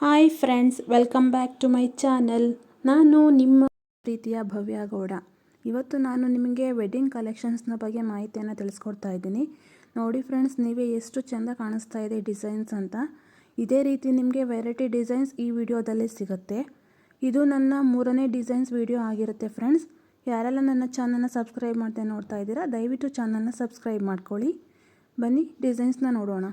Hi friends, welcome back to my channel. ನಾನು ನಿಮ್ಮ ಪ್ರೀತಿಯ ಭವ್ಯ ಗೌಡ. ಇವತ್ತು ನಾನು ನಿಮಗೆ ವೆಡ್ಡಿಂಗ್ ಕಲೆಕ್ಷನ್ಸ್ನ ಬಗ್ಗೆ ಮಾಹಿತಿಯನ್ನು ತಿಳಿಸ್ಕೊಡ್ತಾ ಇದ್ದೀನಿ. ನೋಡಿ ಫ್ರೆಂಡ್ಸ್, ನೀವೇ ಎಷ್ಟು ಚೆಂದ ಕಾಣಿಸ್ತಾ ಇದೆ ಡಿಸೈನ್ಸ್ ಅಂತ. ಇದೇ ರೀತಿ ನಿಮಗೆ ವೆರೈಟಿ ಡಿಸೈನ್ಸ್ ಈ ವಿಡಿಯೋದಲ್ಲಿ ಸಿಗುತ್ತೆ. ಇದು ನನ್ನ 3ನೇ ಡಿಸೈನ್ಸ್ ವಿಡಿಯೋ ಆಗಿರುತ್ತೆ ಫ್ರೆಂಡ್ಸ್. ಯಾರೆಲ್ಲ ನನ್ನ ಚಾನಲ್ನ ಸಬ್ಸ್ಕ್ರೈಬ್ ಮಾಡ್ತಾ ನೋಡ್ತಾ ಇದ್ದೀರಾ, ದಯವಿಟ್ಟು ಚಾನಲ್ನ ಸಬ್ಸ್ಕ್ರೈಬ್ ಮಾಡ್ಕೊಳ್ಳಿ. ಬನ್ನಿ ಡಿಸೈನ್ಸ್ನ ನೋಡೋಣ.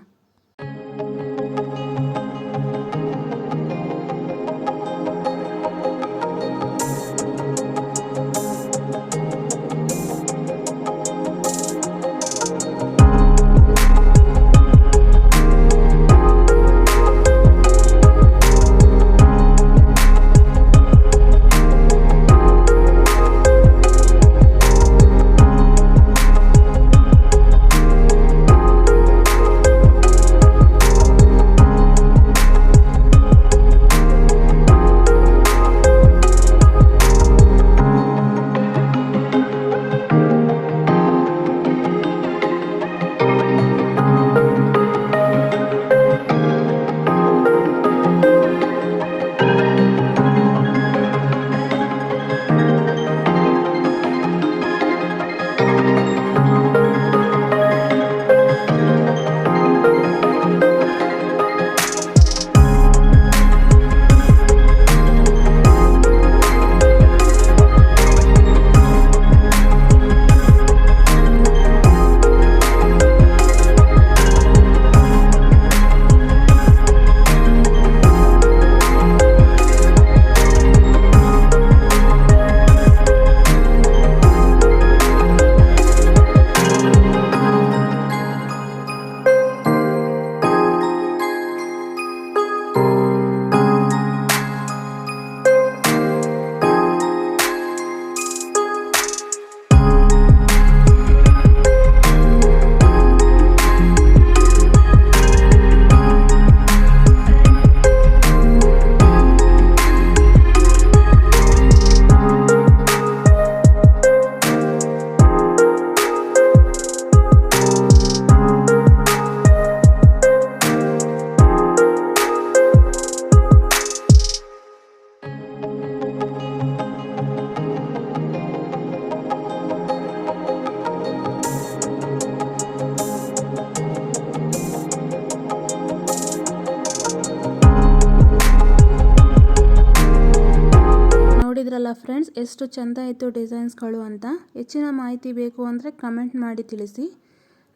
ನೋಡಿದ್ರಲ್ಲ ಫ್ರೆಂಡ್ಸ್, ಎಷ್ಟು ಚೆಂದ ಇತ್ತು ಡಿಸೈನ್ಸ್ಗಳು ಅಂತ. ಹೆಚ್ಚಿನ ಮಾಹಿತಿ ಬೇಕು ಅಂದರೆ ಕಮೆಂಟ್ ಮಾಡಿ ತಿಳಿಸಿ.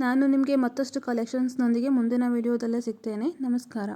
ನಾನು ನಿಮಗೆ ಮತ್ತಷ್ಟು ಕಲೆಕ್ಷನ್ಸ್ನೊಂದಿಗೆ ಮುಂದಿನ ವಿಡಿಯೋದಲ್ಲೇ ಸಿಗ್ತೇನೆ. ನಮಸ್ಕಾರ.